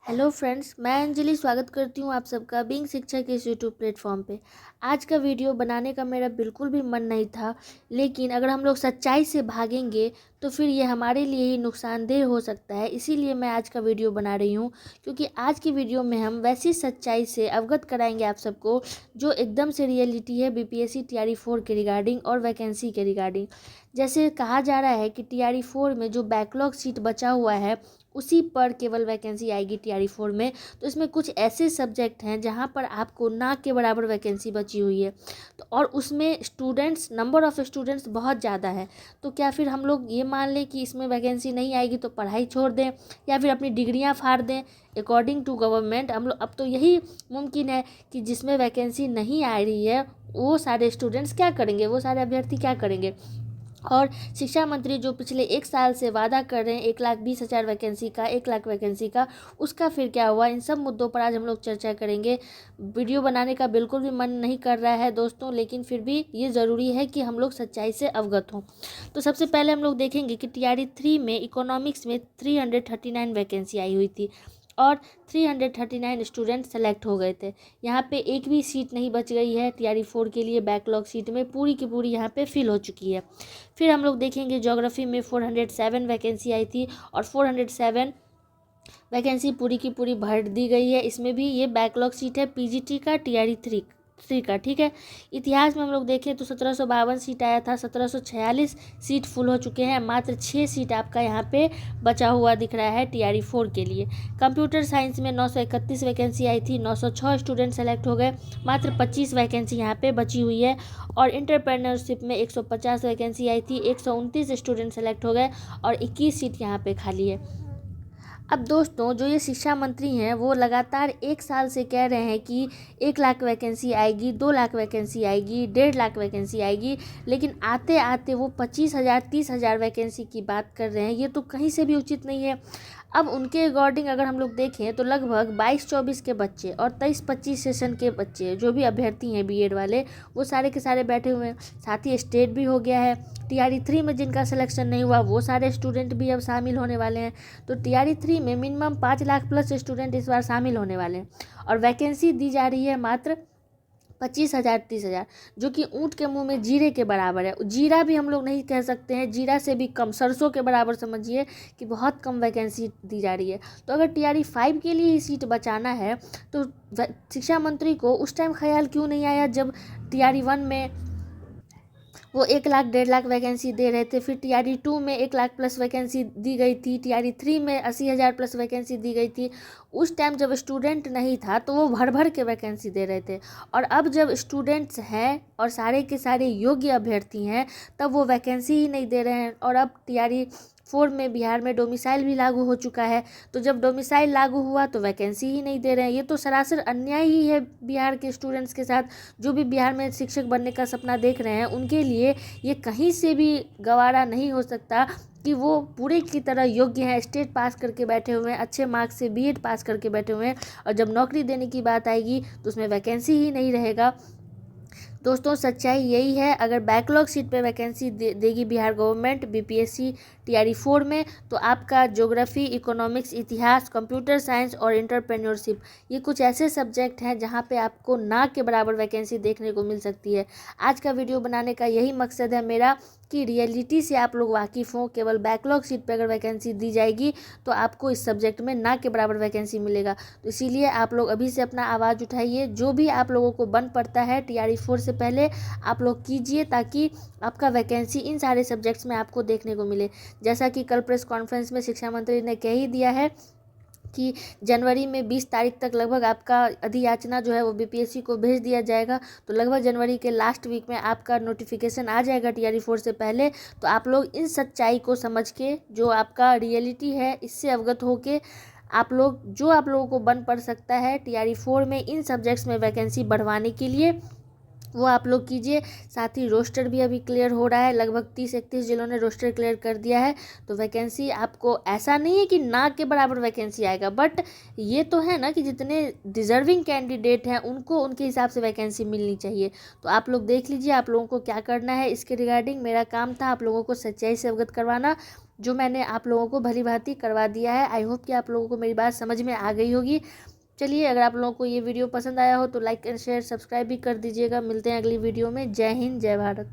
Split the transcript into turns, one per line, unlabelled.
Hello friends, मैं अंजलि स्वागत करती हूँ आप सबका बीइंग शिक्षा के इस यूट्यूब प्लेटफॉर्म पे। आज का वीडियो बनाने का मेरा बिल्कुल भी मन नहीं था, लेकिन अगर हम लोग सच्चाई से भागेंगे तो फिर ये हमारे लिए ही नुकसानदेह हो सकता है। इसीलिए मैं आज का वीडियो बना रही हूँ, क्योंकि आज की वीडियो में हम वैसी सच्चाई से अवगत कराएंगे आप सबको जो एकदम से रियलिटी है बीपीएससी टीआरई 4 के रिगार्डिंग और वैकेंसी के रिगार्डिंग। जैसे कहा जा रहा है कि टीआरई 4 में जो बैकलॉग सीट बचा हुआ है उसी पर केवल वैकेंसी आएगी टीआरई 4 में। तो इसमें कुछ ऐसे सब्जेक्ट हैं जहां पर आपको ना के बराबर वैकेंसी बची हुई है, तो और उसमें स्टूडेंट्स, नंबर ऑफ़ स्टूडेंट्स बहुत ज़्यादा है। तो क्या फिर हम लोग ये मान लें कि इसमें वैकेंसी नहीं आएगी तो पढ़ाई छोड़ दें या फिर अपनी डिग्रियां फाड़ दें? अकॉर्डिंग टू गवर्नमेंट हम लोग अब तो यही मुमकिन है कि जिसमें वैकेंसी नहीं आ रही है वो सारे स्टूडेंट्स क्या करेंगे, वो सारे अभ्यर्थी क्या करेंगे। और शिक्षा मंत्री जो पिछले 1 साल से वादा कर रहे हैं 1,20,000 वैकेंसी का, 1,00,000 वैकेंसी का, उसका फिर क्या हुआ? इन सब मुद्दों पर आज हम लोग चर्चा करेंगे। वीडियो बनाने का बिल्कुल भी मन नहीं कर रहा है दोस्तों, लेकिन फिर भी ये ज़रूरी है कि हम लोग सच्चाई से अवगत हों। तो सबसे पहले हम लोग देखेंगे कि टीआरई 3 में इकोनॉमिक्स में 339 वैकेंसी आई हुई थी और 339 स्टूडेंट सेलेक्ट हो गए थे। यहाँ पे एक भी सीट नहीं बच गई है टीआरई 4 के लिए। बैकलॉग सीट में पूरी की पूरी यहाँ पे फिल हो चुकी है। फिर हम लोग देखेंगे ज्योग्राफी में 407 वैकेंसी आई थी और 407 वैकेंसी पूरी की पूरी भर दी गई है। इसमें भी ये बैकलॉग सीट है पीजीटी का, टीआरई 3 का, ठीक है। इतिहास में हम लोग देखें तो 1752 सीट आया था, 1746 सीट फुल हो चुके हैं, मात्र 6 सीट आपका यहाँ पे बचा हुआ दिख रहा है टीआरई 4 के लिए। कंप्यूटर साइंस में 931 वैकेंसी आई थी, 906 स्टूडेंट सेलेक्ट हो गए, मात्र 25 वैकेंसी यहाँ पे बची हुई है। और इंटरप्रेन्योरशिप में 150 वैकेंसी आई थी, 129 स्टूडेंट सेलेक्ट हो गए और 21 सीट यहाँ पे खाली है। अब दोस्तों, जो ये शिक्षा मंत्री हैं वो लगातार 1 साल से कह रहे हैं कि 1,00,000 वैकेंसी आएगी, 2,00,000 वैकेंसी आएगी, 1,50,000 वैकेंसी आएगी, लेकिन आते आते वो 25,000 30,000 वैकेंसी की बात कर रहे हैं। ये तो कहीं से भी उचित नहीं है। अब उनके अकॉर्डिंग अगर हम लोग देखें तो लगभग 22-24 के बच्चे और 23-25 सेशन के बच्चे जो भी अभ्यर्थी हैं बीएड वाले, वो सारे के सारे बैठे हुए हैं। साथ ही स्टेट भी हो गया है। टीआरई 3 में जिनका सिलेक्शन नहीं हुआ वो सारे स्टूडेंट भी अब शामिल होने वाले हैं। तो टीआरई 3 में मिनिमम 5,00,000 प्लस स्टूडेंट इस बार शामिल होने वाले हैं और वैकेंसी दी जा रही है मात्र 25,000 30,000, जो कि ऊँट के मुंह में जीरे के बराबर है। जीरा भी हम लोग नहीं कह सकते हैं, जीरा से भी कम, सरसों के बराबर समझिए कि बहुत कम वैकेंसी दी जा रही है। तो अगर टीआरई 5 के लिए ही सीट बचाना है तो शिक्षा मंत्री को उस टाइम ख्याल क्यों नहीं आया जब टीआरई 1 में वो 1,00,000 1,50,000 वैकेंसी दे रहे थे। फिर टीआरई 2 में 1,00,000 प्लस वैकेंसी दी गई थी, टीआरई 3 में 80,000 प्लस वैकेंसी दी गई थी। उस टाइम जब स्टूडेंट नहीं था तो वो भर भर के वैकेंसी दे रहे थे, और अब जब स्टूडेंट्स हैं और सारे के सारे योग्य अभ्यर्थी हैं तब वो वैकेंसी ही नहीं दे रहे हैं। और अब टीआरई 4 में बिहार में डोमिसाइल भी लागू हो चुका है, तो जब डोमिसाइल लागू हुआ तो वैकेंसी ही नहीं दे रहे हैं। ये तो सरासर अन्याय ही है बिहार के स्टूडेंट्स के साथ। जो भी बिहार में शिक्षक बनने का सपना देख रहे हैं उनके लिए ये कहीं से भी गवारा नहीं हो सकता कि वो पूरे की तरह योग्य हैं, स्टेट पास करके बैठे हुए हैं, अच्छे मार्क्स से बीएड पास करके बैठे हुए हैं, और जब नौकरी देने की बात आएगी तो उसमें वैकेंसी ही नहीं रहेगा। दोस्तों, सच्चाई यही है। अगर बैकलॉग सीट पे वैकेंसी देगी बिहार गवर्नमेंट बीपीएससी टीआरई 4 में, तो आपका ज्योग्राफी, इकोनॉमिक्स, इतिहास, कंप्यूटर साइंस और इंटरप्रेन्योरशिप, ये कुछ ऐसे सब्जेक्ट हैं जहां पे आपको ना के बराबर वैकेंसी देखने को मिल सकती है। आज का वीडियो बनाने का यही मकसद है मेरा कि रियलिटी से आप लोग वाकिफ़ हों। केवल बैकलॉग सीट पे अगर वैकेंसी दी जाएगी तो आपको इस सब्जेक्ट में ना के बराबर वैकेंसी मिलेगा। तो इसीलिए आप लोग अभी से अपना आवाज़ उठाइए। जो भी आप लोगों को बन पड़ता है टीआरई 4 से पहले आप लोग कीजिए, ताकि आपका वैकेंसी इन सारे सब्जेक्ट्स में आपको देखने को मिले। जैसा कि कल प्रेस कॉन्फ्रेंस में शिक्षा मंत्री ने कह ही दिया है कि जनवरी में 20 तारीख तक लगभग आपका अधियाचना जो है वो बीपीएससी को भेज दिया जाएगा। तो लगभग जनवरी के लास्ट वीक में आपका नोटिफिकेशन आ जाएगा टीआरई 4 से पहले। तो आप लोग इन सच्चाई को समझ के, जो आपका रियलिटी है, इससे अवगत होके आप लोग, जो आप लोगों को बन पड़ सकता है टीआरई 4 में इन सब्जेक्ट्स में वैकेंसी बढ़वाने के लिए, वो आप लोग कीजिए। साथ ही रोस्टर भी अभी क्लियर हो रहा है, लगभग 30-31 जिलों ने रोस्टर क्लियर कर दिया है। तो वैकेंसी आपको ऐसा नहीं है कि ना के बराबर वैकेंसी आएगा, बट ये तो है ना कि जितने डिज़र्विंग कैंडिडेट हैं उनको उनके हिसाब से वैकेंसी मिलनी चाहिए। तो आप लोग देख लीजिए आप लोगों को क्या करना है। इसके रिगार्डिंग मेरा काम था आप लोगों को सच्चाई से अवगत करवाना, जो मैंने आप लोगों को भली भांति करवा दिया है। आई होप कि आप लोगों को मेरी बात समझ में आ गई होगी। चलिए, अगर आप लोगों को ये वीडियो पसंद आया हो तो लाइक एंड शेयर सब्सक्राइब भी कर दीजिएगा। मिलते हैं अगली वीडियो में। जय हिंद, जय भारत।